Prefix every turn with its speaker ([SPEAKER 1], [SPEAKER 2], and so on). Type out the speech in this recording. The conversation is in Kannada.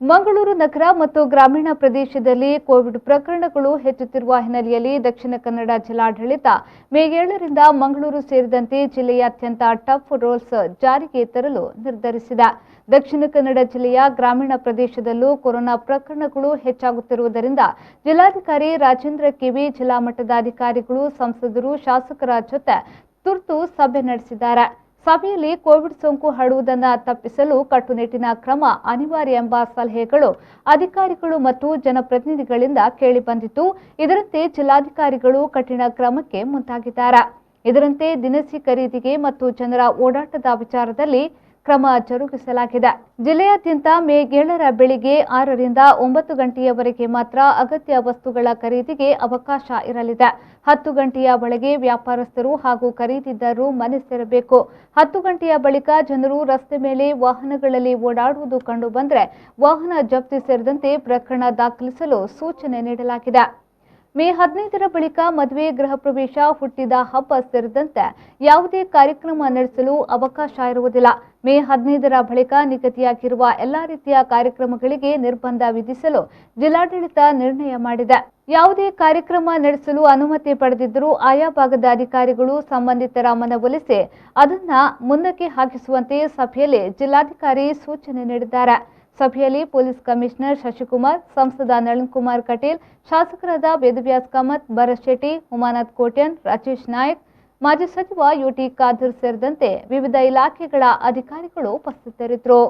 [SPEAKER 1] ಮಂಗಳೂರು ನಗರ ಮತ್ತು ಗ್ರಾಮೀಣ ಪ್ರದೇಶದಲ್ಲಿ ಕೋವಿಡ್ ಪ್ರಕರಣಗಳು ಹೆಚ್ಚುತ್ತಿರುವ ಹಿನ್ನೆಲೆಯಲ್ಲಿ ದಕ್ಷಿಣ ಕನ್ನಡ ಜಿಲ್ಲಾಡಳಿತ ಮೇ 7ರಿಂದ ಮಂಗಳೂರು ಸೇರಿದಂತೆ ಜಿಲ್ಲೆಯಾದ್ಯಂತ ಟಫ್ ರೂಲ್ಸ್ ಜಾರಿಗೆ ತರಲು ನಿರ್ಧರಿಸಿದೆ. ದಕ್ಷಿಣ ಕನ್ನಡ ಜಿಲ್ಲೆಯ ಗ್ರಾಮೀಣ ಪ್ರದೇಶದಲ್ಲೂ ಕೊರೋನಾ ಪ್ರಕರಣಗಳು ಹೆಚ್ಚಾಗುತ್ತಿರುವುದರಿಂದ ಜಿಲ್ಲಾಧಿಕಾರಿ ರಾಜೇಂದ್ರ ಕಿವಿ ಜಿಲ್ಲಾ ಮಟ್ಟದ ಅಧಿಕಾರಿಗಳು, ಸಂಸದರು, ಶಾಸಕರ ಜೊತೆ ತುರ್ತು ಸಭೆ ನಡೆಸಿದ್ದಾರೆ. ಸಭೆಯಲ್ಲಿ ಕೋವಿಡ್ ಸೋಂಕು ಹರಡುವುದನ್ನು ತಪ್ಪಿಸಲು ಕಟ್ಟುನಿಟ್ಟಿನ ಕ್ರಮ ಅನಿವಾರ್ಯ ಎಂಬ ಸಲಹೆಗಳು ಅಧಿಕಾರಿಗಳು ಮತ್ತು ಜನಪ್ರತಿನಿಧಿಗಳಿಂದ ಕೇಳಿಬಂದಿದ್ದು, ಇದರಂತೆ ಜಿಲ್ಲಾಧಿಕಾರಿಗಳು ಕಠಿಣ ಕ್ರಮಕ್ಕೆ ಮುಂದಾಗಿದ್ದಾರೆ. ಇದರಂತೆ ದಿನಸಿ ಖರೀದಿಗೆ ಮತ್ತು ಜನರ ಓಡಾಟದ ವಿಚಾರದಲ್ಲಿ ಕ್ರಮ ಜರುಗಿಸಲಾಗಿದೆ. ಜಿಲ್ಲೆಯಾದ್ಯಂತ ಮೇ 7ರ ಬೆಳಿಗ್ಗೆ 6ರಿಂದ 9 ಗಂಟೆಯವರೆಗೆ ಮಾತ್ರ ಅಗತ್ಯ ವಸ್ತುಗಳ ಖರೀದಿಗೆ ಅವಕಾಶ ಇರಲಿದೆ. 10 ಗಂಟೆಯ ಒಳಗೆ ವ್ಯಾಪಾರಸ್ಥರು ಹಾಗೂ ಖರೀದಿದಾರರು ಮನೆ ಸೇರಬೇಕು. 10 ಗಂಟೆಯ ಬಳಿಕ ಜನರು ರಸ್ತೆ ಮೇಲೆ ವಾಹನಗಳಲ್ಲಿ ಓಡಾಡುವುದು ಕಂಡುಬಂದರೆ ವಾಹನ ಜಪ್ತಿ ಸೇರಿದಂತೆ ಪ್ರಕರಣ ದಾಖಲಿಸಲು ಸೂಚನೆ ನೀಡಲಾಗಿದೆ. ಮೇ 15ರ ಬಳಿಕ ಮದುವೆ, ಗೃಹ ಪ್ರವೇಶ, ಹುಟ್ಟಿದ ಹಬ್ಬ ಸೇರಿದಂತೆ ಯಾವುದೇ ಕಾರ್ಯಕ್ರಮ ನಡೆಸಲು ಅವಕಾಶ ಇರುವುದಿಲ್ಲ. ಮೇ 15ರ ಬಳಿಕ ನಿಗದಿಯಾಗಿರುವ ಎಲ್ಲಾ ರೀತಿಯ ಕಾರ್ಯಕ್ರಮಗಳಿಗೆ ನಿರ್ಬಂಧ ವಿಧಿಸಲು ಜಿಲ್ಲಾಡಳಿತ ನಿರ್ಣಯ ಮಾಡಿದೆ. ಯಾವುದೇ ಕಾರ್ಯಕ್ರಮ ನಡೆಸಲು ಅನುಮತಿ ಪಡೆದಿದ್ದರೂ ಆಯಾ ಭಾಗದ ಅಧಿಕಾರಿಗಳು ಸಂಬಂಧಿತರ ಮನವೊಲಿಸಿ ಅದನ್ನು ಮುಂದಕ್ಕೆ ಹಾಕಿಸುವಂತೆ ಸಭೆಯಲ್ಲಿ ಜಿಲ್ಲಾಧಿಕಾರಿ ಸೂಚನೆ ನೀಡಿದ್ದಾರೆ. ಸಭೆಯಲ್ಲಿ ಪೊಲೀಸ್ ಕಮಿಷನರ್ ಶಶಿಕುಮಾರ್, ಸಂಸದ ನಳಿನ್ ಕುಮಾರ್ ಕಟೀಲ್, ಶಾಸಕರಾದ ವೇದವ್ಯಾಸ್ ಕಾಮತ್, ಭರತ್ ಶೆಟ್ಟಿ, ಉಮಾನಾಥ್ ಕೋಟ್ಯಾನ್, ರಾಜೇಶ್ ನಾಯಕ್, ಮಾಜಿ ಸಚಿವ ಯುಟಿ ಖಾದರ್ ಸೇರಿದಂತೆ ವಿವಿಧ ಇಲಾಖೆಗಳ ಅಧಿಕಾರಿಗಳು ಉಪಸ್ಥಿತರಿದ್ದರು.